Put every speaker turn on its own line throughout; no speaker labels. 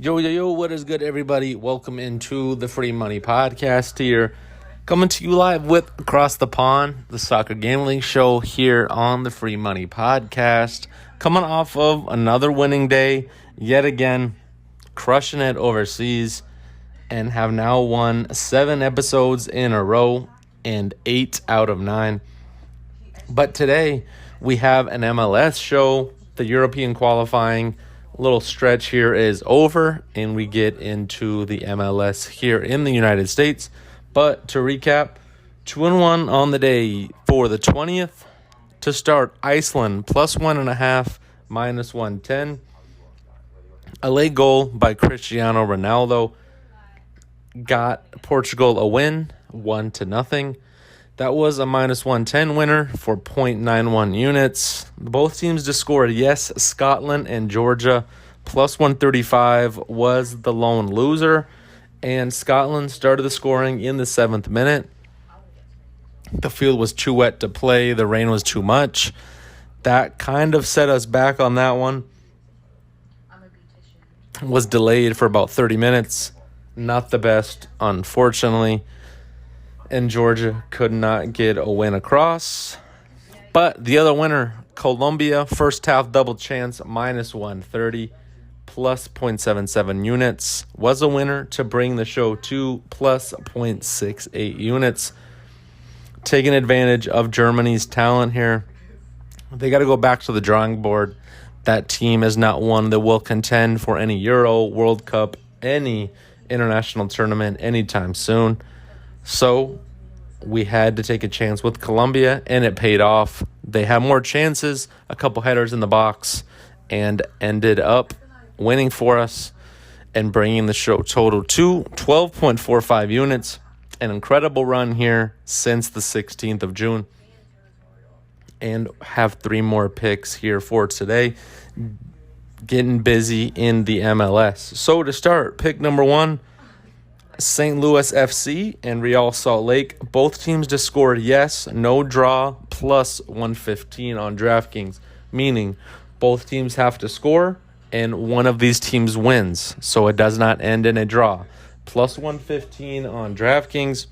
Yo, yo, yo, what is good, everybody? Welcome into the Free Money Podcast here. Coming to you live with Across the Pond, the soccer gambling show here on the Free Money Podcast. Coming off of another winning day, yet again, crushing it overseas, and have now won 7 episodes in a row and 8 out of 9. But today, we have an MLS show, the European qualifying little stretch here is over, and we get into the MLS here in the United States. But to recap, 2-1 on the day for the 20th. To start, Iceland plus 1.5, minus 110. A late goal by Cristiano Ronaldo got Portugal a win, 1-0. That was a minus 110 winner for 0.91 units. Both teams to score, yes, Scotland and Georgia. Plus 135 was the lone loser. And Scotland started the scoring in the 7th minute. The field was too wet to play. The rain was too much. That kind of set us back on that one. Was delayed for about 30 minutes. Not the best, unfortunately. And Georgia could not get a win across. But the other winner, Colombia, first half double chance, minus 130, plus 0.77 units, was a winner to bring the show to plus 0.68 units. Taking advantage of Germany's talent here. They got to go back to the drawing board. That team is not one that will contend for any Euro, World Cup, any international tournament anytime soon. So we had to take a chance with Colombia, and it paid off. They had more chances, a couple headers in the box, and ended up winning for us and bringing the show total to 12.45 units. An incredible run here since the 16th of June. And have 3 more picks here for today. Getting busy in the MLS. So to start, pick number 1, St. Louis FC and Real Salt Lake. Both teams to score, yes, no draw, plus 115 on DraftKings. Meaning both teams have to score and one of these teams wins. So it does not end in a draw. Plus 115 on DraftKings.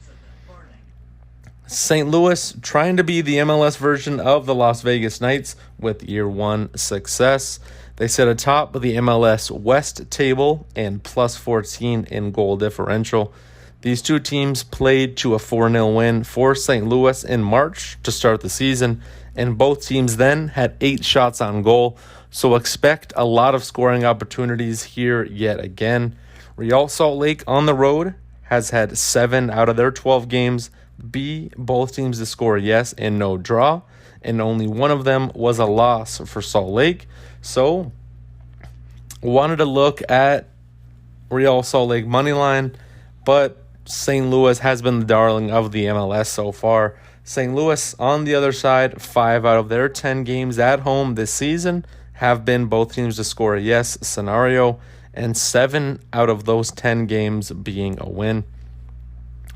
St. Louis trying to be the MLS version of the Las Vegas Knights with year 1 success. They sit atop of the MLS West table and plus 14 in goal differential. These two teams played to a 4-0 win for St. Louis in March to start the season, and both teams then had 8 shots on goal, so expect a lot of scoring opportunities here yet again. Real Salt Lake on the road has had 7 out of their 12 games be both teams to score yes and no draw, and only one of them was a loss for Salt Lake. So, wanted to look at Real Salt Lake moneyline, but St. Louis has been the darling of the MLS so far. St. Louis, on the other side, 5 out of their 10 games at home this season have been both teams to score a yes scenario, and 7 out of those 10 games being a win.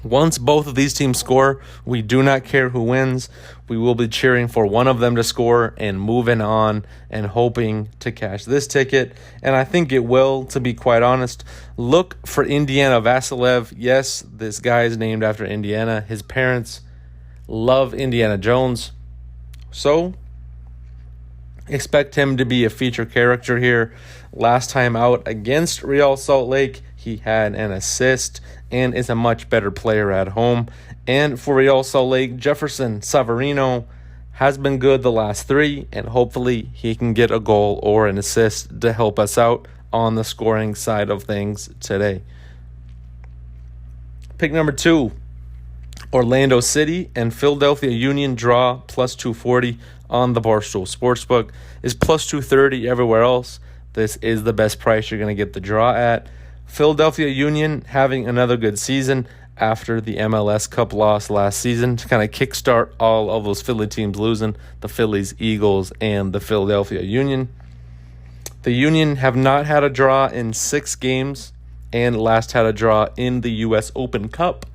Once both of these teams score, we do not care who wins. We will be cheering for one of them to score and moving on and hoping to cash this ticket. And I think it will, to be quite honest. Look for Indiana Vasilev. Yes, this guy is named after Indiana. His parents love Indiana Jones. So, expect him to be a feature character here. Last time out against Real Salt Lake, he had an assist and is a much better player at home. And for Real Salt Lake, Jefferson Savarino has been good the last 3, and hopefully he can get a goal or an assist to help us out on the scoring side of things today. Pick number 2, Orlando City and Philadelphia Union draw plus 240 on the Barstool Sportsbook. Is plus 230 everywhere else. This is the best price you're going to get the draw at. Philadelphia Union having another good season after the MLS Cup loss last season to kind of kickstart all of those Philly teams losing, the Phillies, Eagles, and the Philadelphia Union. The Union have not had a draw in 6 games and last had a draw in the U.S. Open Cup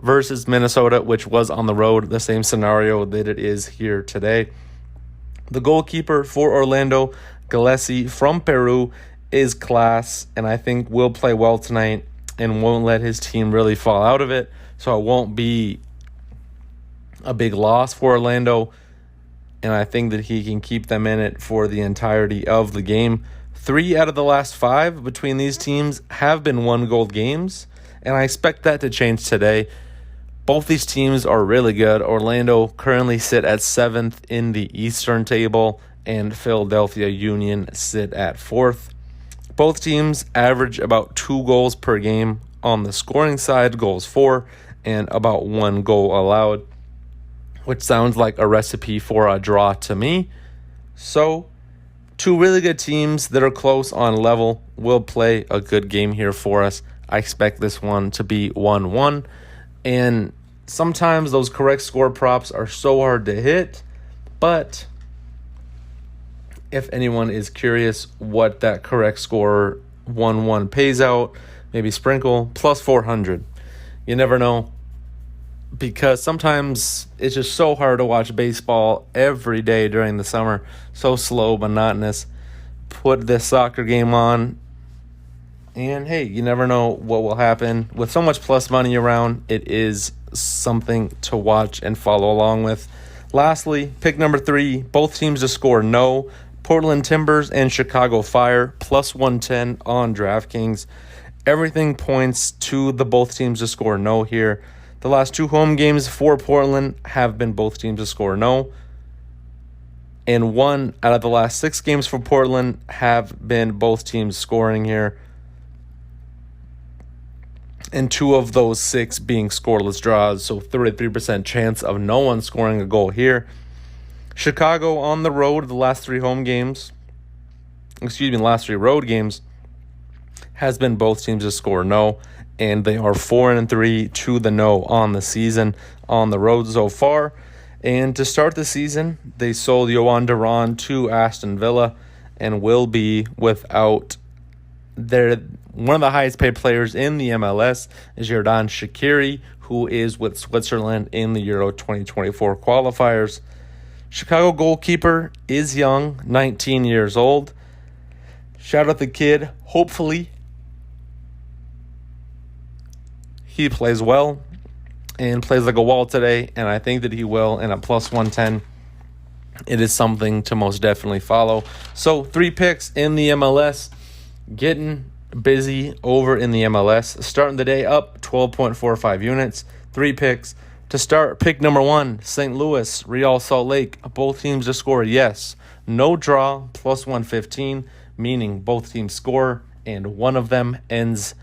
versus Minnesota, which was on the road, the same scenario that it is here today. The goalkeeper for Orlando Gillespie from Peru is class, and I think will play well tonight and won't let his team really fall out of it. So it won't be a big loss for Orlando, and I think that he can keep them in it for the entirety of the game. 3 out of the last 5 between these teams have been 1-goal games, and I expect that to change today. Both these teams are really good. Orlando currently sit at 7th in the Eastern table, and Philadelphia Union sit at 4th. Both teams average about 2 goals per game on the scoring side, goals for, and about 1 goal allowed, which sounds like a recipe for a draw to me. So, 2 really good teams that are close on level will play a good game here for us. I expect this one to be 1-1. And sometimes those correct score props are so hard to hit, but if anyone is curious what that correct score 1-1 pays out, maybe sprinkle plus 400. You never know, because sometimes it's just so hard to watch baseball every day during the summer. So slow, monotonous. Put this soccer game on, and hey, you never know what will happen. With so much plus money around, it is something to watch and follow along with. Lastly, pick number 3, both teams to score no. Portland Timbers and Chicago Fire, plus 110 on DraftKings. Everything points to the both teams to score no here. The last 2 home games for Portland have been both teams to score no. And 1 out of the last 6 games for Portland have been both teams scoring here. And 2 of those 6 being scoreless draws, so 33% chance of no one scoring a goal here. Chicago on the road, the last 3 road games, has been both teams to score no, and they are 4-3 to the no on the season on the road so far. And to start the season, they sold Yohan Duran to Aston Villa and will be without one of the highest paid players in the MLS is Xherdan Shaqiri, who is with Switzerland in the Euro 2024 qualifiers. Chicago goalkeeper is young, 19 years old. Shout out the kid. Hopefully he plays well and plays like a wall today, and I think that he will. And at plus 110, it is something to most definitely follow. So 3 picks in the MLS. Getting busy over in the MLS. Starting the day up 12.45 units. 3 picks. To start, pick number 1, St. Louis, Real Salt Lake. Both teams to score yes. No draw, plus 115, meaning both teams score, and one of them ends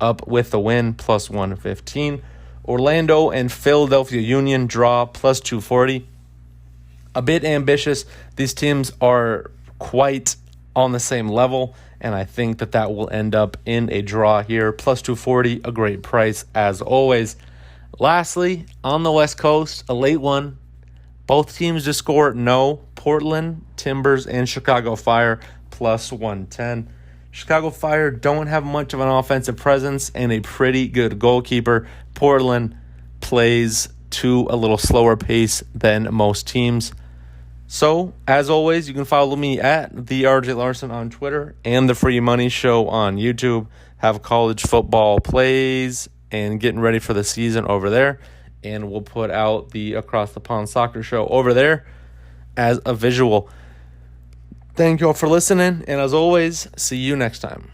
up with a win, plus 115. Orlando and Philadelphia Union draw, plus 240. A bit ambitious. These teams are quite on the same level, and I think that will end up in a draw here. Plus 240, a great price as always. Lastly, on the West Coast, a late one. Both teams to score no. Portland, Timbers, and Chicago Fire, plus 110. Chicago Fire don't have much of an offensive presence and a pretty good goalkeeper. Portland plays to a little slower pace than most teams. So, as always, you can follow me at the RJ Larson on Twitter and the Free Money Show on YouTube. Have college football plays and getting ready for the season over there. And we'll put out the Across the Pond Soccer Show over there as a visual. Thank you all for listening. And as always, see you next time.